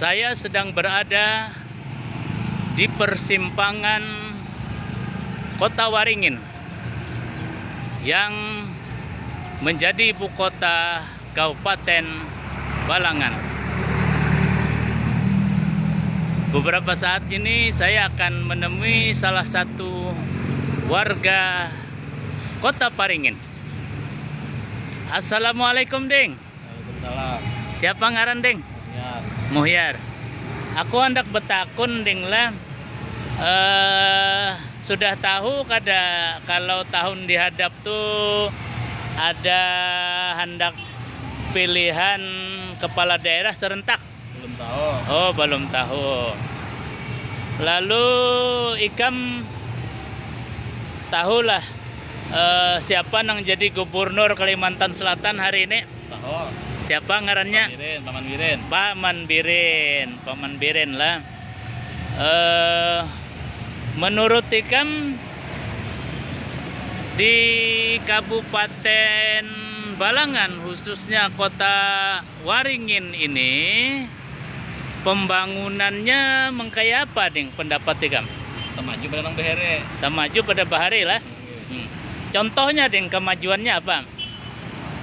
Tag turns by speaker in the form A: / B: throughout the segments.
A: Saya sedang berada di persimpangan Kota Waringin yang menjadi ibu kota Kabupaten Balangan. Beberapa saat ini saya akan menemui salah satu warga Kota Waringin. Assalamualaikum, Ding.
B: Waalaikumsalam.
A: Siapa ngaran, Ding?
B: Ya,
A: Muhyar. Aku hendak betakun, Ding lah. Sudah tahu kada kalau tahun dihadap tuh ada hendak pilihan kepala daerah serentak.
B: belum tahu.
A: Oh, belum tahu. Lalu Ikam tahulah siapa yang jadi gubernur Kalimantan Selatan hari ini?
B: Tahu.
A: Siapa ngarannya?
B: Paman Birin.
A: Paman Birin lah. Menurut Ikam di Kabupaten Balangan, khususnya Kota Waringin ini, pembangunannya mengkaya apa, Ding? Pendapat Ikam?
B: Maju pada nang behere.
A: Tak maju pada bahari lah. Contohnya, Ding, kemajuannya apa?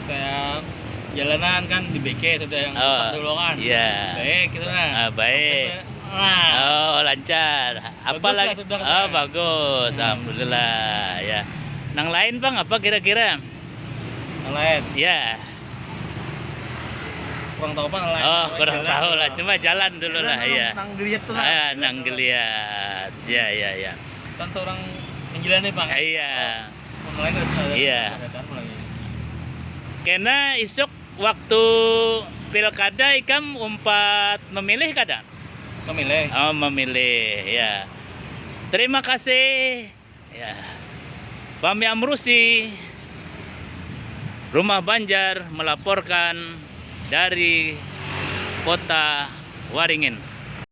B: Kayak jalanan kan di BK sudah yang rusak dulu kan.
A: Iya.
B: Baik gitu nah.
A: Baik.
B: Nah,
A: Oh, lancar. Apa
B: Bagus lah
A: lagi?
B: sudah.
A: Oh, bagus. Alhamdulillah. Ya. Nang lain, Bang, apa kira-kira?
B: yang lain
A: Ya.
B: kurang tahu apa yang lain.
A: Oh, kurang tahu lah. Cuma jalan dulu lah, ya.
B: Nang geliat tuh.
A: Nang geliat. Ya.
B: Kan seorang penjualan nih, Bang.
A: Iya.
B: Yang lain ada.
A: Iya.
B: Ada lagi.
A: Karena isuk waktu pilkada Ikam umpat memilih kada?
B: Pemilih.
A: Oh, memilih, ya. Terima kasih. Ya. Fahmi Amrusi, Rumah Banjar melaporkan dari Kota Waringin.